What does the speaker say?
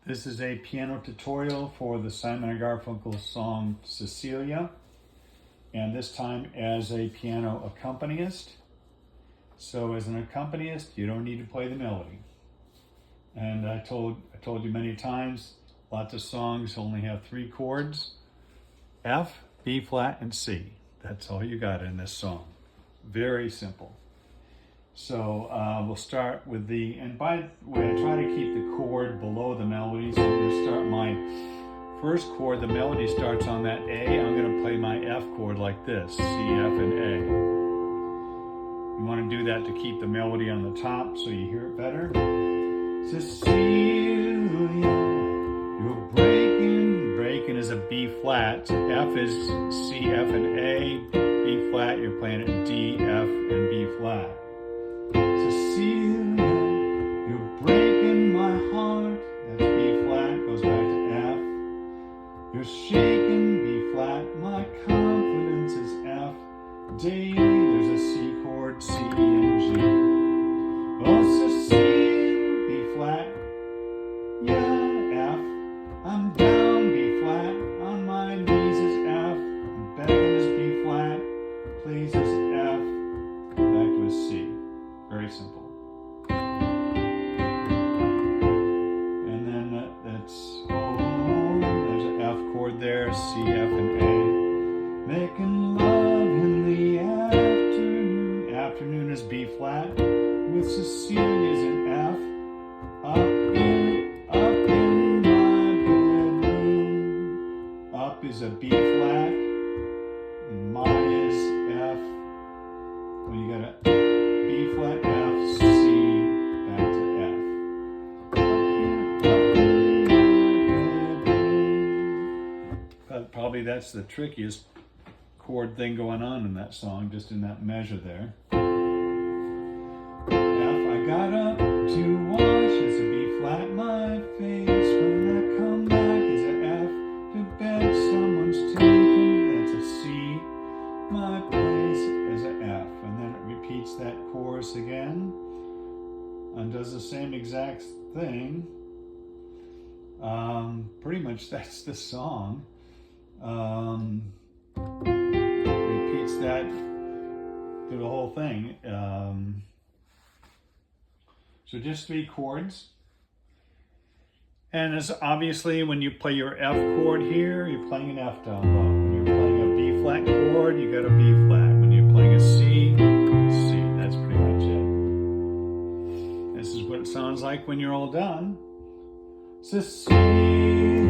This is a piano tutorial for the Simon & Garfunkel song Cecilia, and this time as a piano accompanist. So as an accompanist, you don't need to play the melody. And I told you many times, lots of songs only have 3 chords: F, B flat, and C. That's all you got in this song. Very simple. So we'll start with and by the way, I try to keep the chord below the melody. So I'm going to start my first chord. The melody starts on that A. I'm going to play my F chord like this, C, F, and A. You want to do that to keep the melody on the top so you hear it better. Cecilia, you're breaking. Breaking is a B flat. F is C, F, and A. B flat, you're playing it D, F, and B flat. Cecilia, you're breaking my heart. That's B flat, goes back to F. You're shaking, B flat, my confidence is F. D, there's a C chord, C, E, and G. Oh, Cecilia, B flat, yeah, F. I'm down, B flat, on my knees is F. I'm begging is B flat, please is F. Back to a C. Very simple. And then there's an F chord there, C, F, and A. Making love in the afternoon. Afternoon is B flat, with Cecilia's in F. Up in my bedroom. Up is a B flat, and my is F. Well, you got a B flat, F, C, back to F. Probably that's the trickiest chord thing going on in that song, just in that measure there. F, I got up to wash, is a B flat, my face. When I come back, is a F. To bed, someone's taken, that's a C. My place is a F. And then it repeats that chorus again and does the same exact thing. Pretty much that's the song. Repeats that through the whole thing. So just 3 chords. And as obviously when you play your F chord here, you're playing an F down low. When you're playing a B flat chord, you got a B flat. When you're playing a C, C. That's pretty much it. This is what it sounds like when you're all done. Cecilia.